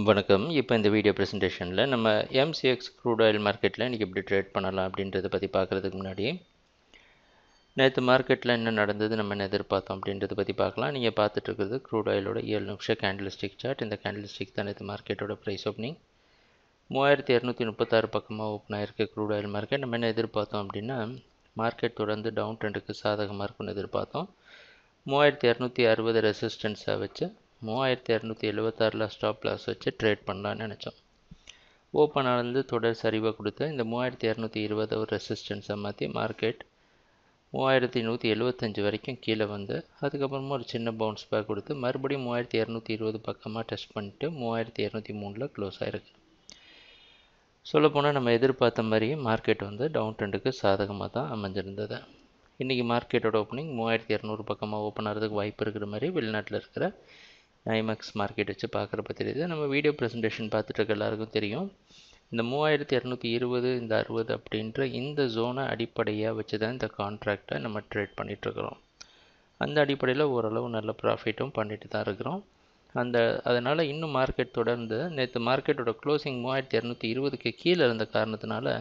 வணக்கம். இப்போ இந்த வீடியோ ப்ரெசன்டேஷனில் நம்ம எம்சிஎக்ஸ் க்ரூட் ஆயில் மார்க்கெட்டில் இன்றைக்கி எப்படி ட்ரேட் பண்ணலாம் அப்படின்றத பற்றி பார்க்குறதுக்கு முன்னாடி நேற்று மார்க்கெட்டில் என்ன நடந்தது, நம்ம என்ன எதிர்பார்த்தோம் அப்படின்றத பற்றி பார்க்கலாம். நீங்கள் பார்த்துட்டு இருக்கிறது க்ரூட் ஆயிலோட 7 நிமிஷம் கேண்டில்ஸ்டிக் சார்ட். இந்த கேண்டில்ஸ்டிக் தான் நேற்று மார்க்கெட்டோட ப்ரைஸ் ஓப்பனிங் 3236 பக்கமாக ஓப்பன் ஆகிருக்கு க்ரூட் ஆயில் மார்க்கெட். நம்ம என்ன எதிர்பார்த்தோம் அப்படின்னா மார்க்கெட் தொடர்ந்து டவுன் ட்ரெண்டுக்கு சாதகமாக இருக்கும்னு எதிர்பார்த்தோம். 3260 ரெசிஸ்டன்ஸாக வச்சு 3276 ஸ்டாப் லாஸ் வச்சு ட்ரேட் பண்ணலான்னு நினச்சோம். ஓப்பன் ஆனது தொடர் சரிவாக கொடுத்து இந்த 3220 ஒரு ரெசிஸ்டன்ஸை மாற்றி மார்க்கெட் 3175 வரைக்கும் கீழே வந்து அதுக்கப்புறமா ஒரு சின்ன பவுன்ஸ் பேக் கொடுத்து மறுபடியும் 3220 பக்கமாக டெஸ்ட் பண்ணிட்டு 3203 க்ளோஸ் ஆகிருக்கு. சொல்லப்போனால் நம்ம எதிர்பார்த்த மாதிரி மார்க்கெட் வந்து டவுன் ட்ரெண்டுக்கு சாதகமாக தான் அமைஞ்சிருந்தது. இன்றைக்கி மார்க்கெட்டோட ஓப்பனிங் 3200 பக்கமாக ஓப்பன் ஆகிறதுக்கு வாய்ப்பு இருக்கிற மாதிரி வெளிநாட்டில் இருக்கிற ஐமேக்ஸ் மார்க்கெட் வச்சு பார்க்குறப்ப தெரியுது. நம்ம வீடியோ ப்ரெசன்டேஷன் பார்த்துட்டு இருக்க எல்லாருக்கும் தெரியும், இந்த 3220 இந்த 60 அப்படின்ற இந்த ஜோனை அடிப்படையாக வச்சு தான் இந்த கான்ட்ராக்டை நம்ம ட்ரேட் பண்ணிகிட்ருக்குறோம். அந்த அடிப்படையில் ஓரளவு நல்ல ப்ராஃபிட்டும் பண்ணிட்டு தான் இருக்கிறோம். அதனால் இன்னும் மார்க்கெட் தொடர்ந்து நேற்று மார்க்கெட்டோட க்ளோசிங் 3220க்கு கீழே இருந்த காரணத்தினால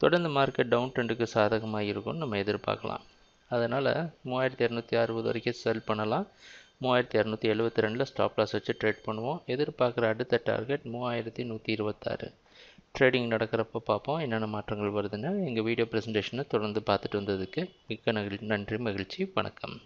தொடர்ந்து மார்க்கெட் டவுன் ட்ரெண்டுக்கு சாதகமாக இருக்கும்னு நம்ம எதிர்பார்க்கலாம். அதனால் 3260 வரைக்கும் செல் பண்ணலாம். 3272 ஸ்டாப் லாஸ் வச்சு ட்ரேட் பண்ணுவோம். எதிர்பார்க்குற அடுத்த டார்கெட் 3126. ட்ரேடிங் நடக்கிறப்ப பார்ப்போம் என்னென்ன மாற்றங்கள் வருதுன்னு. எங்கள் வீடியோ ப்ரெசன்டேஷனை தொடர்ந்து பார்த்துட்டு வந்ததுக்கு மிக்க நன்றி, மகிழ்ச்சி, வணக்கம்.